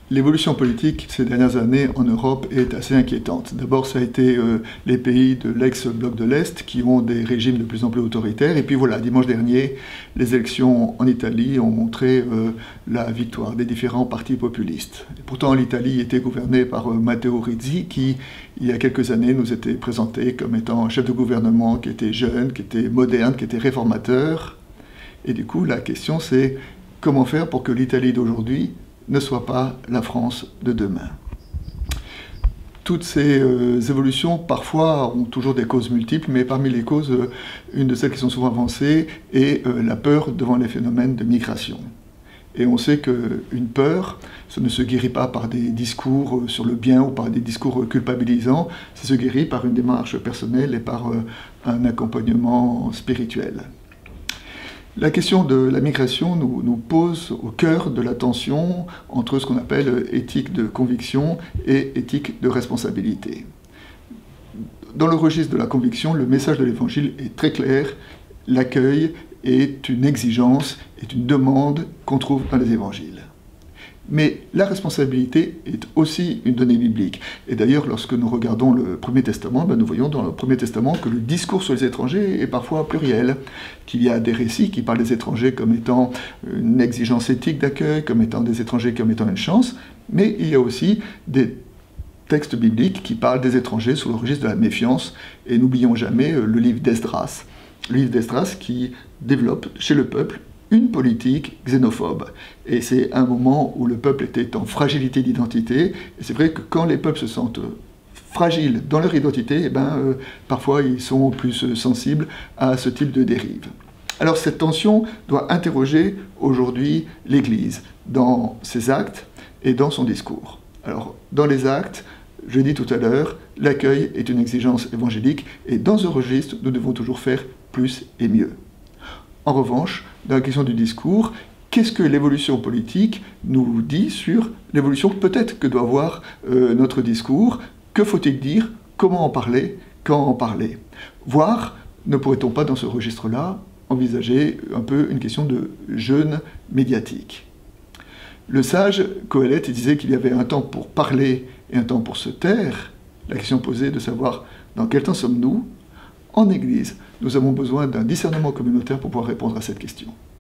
L'évolution politique ces dernières années en Europe est assez inquiétante. D'abord, ça a été les pays de l'ex-bloc de l'Est qui ont des régimes de plus en plus autoritaires. Et puis voilà, dimanche dernier, les élections en Italie ont montré la victoire des différents partis populistes. Et pourtant, l'Italie était gouvernée par Matteo Renzi, qui, il y a quelques années, nous était présenté comme étant un chef de gouvernement qui était jeune, qui était moderne, qui était réformateur. Et du coup, la question c'est comment faire pour que l'Italie d'aujourd'hui ne soit pas la France de demain. Toutes ces évolutions, parfois, ont toujours des causes multiples, mais parmi les causes, une de celles qui sont souvent avancées est la peur devant les phénomènes de migration. Et on sait qu'une peur, ça ne se guérit pas par des discours sur le bien ou par des discours culpabilisants, ça se guérit par une démarche personnelle et par un accompagnement spirituel. La question de la migration nous pose au cœur de la tension entre ce qu'on appelle éthique de conviction et éthique de responsabilité. Dans le registre de la conviction, le message de l'Évangile est très clair. L'accueil est une exigence, est une demande qu'on trouve dans les évangiles. Mais la responsabilité est aussi une donnée biblique. Et d'ailleurs, lorsque nous regardons le Premier Testament, nous voyons dans le Premier Testament que le discours sur les étrangers est parfois pluriel, qu'il y a des récits qui parlent des étrangers comme étant une exigence éthique d'accueil, comme étant des étrangers comme étant une chance, mais il y a aussi des textes bibliques qui parlent des étrangers sous le registre de la méfiance, et n'oublions jamais le livre d'Esdras. Le livre d'Esdras qui développe chez le peuple une politique xénophobe. Et c'est un moment où le peuple était en fragilité d'identité. Et c'est vrai que quand les peuples se sentent fragiles dans leur identité, parfois ils sont plus sensibles à ce type de dérive. Alors cette tension doit interroger aujourd'hui l'Église dans ses actes et dans son discours. Alors dans les actes, je l'ai dit tout à l'heure, l'accueil est une exigence évangélique et dans ce registre, nous devons toujours faire plus et mieux. En revanche, dans la question du discours, qu'est-ce que l'évolution politique nous dit sur l'évolution peut-être que doit avoir notre discours? Que faut-il dire? Comment en parler? Quand en parler? Voire, ne pourrait-on pas dans ce registre-là envisager un peu une question de jeûne médiatique? Le sage Qoheleth disait qu'il y avait un temps pour parler et un temps pour se taire. La question posée de savoir dans quel temps sommes-nous? En Église, nous avons besoin d'un discernement communautaire pour pouvoir répondre à cette question.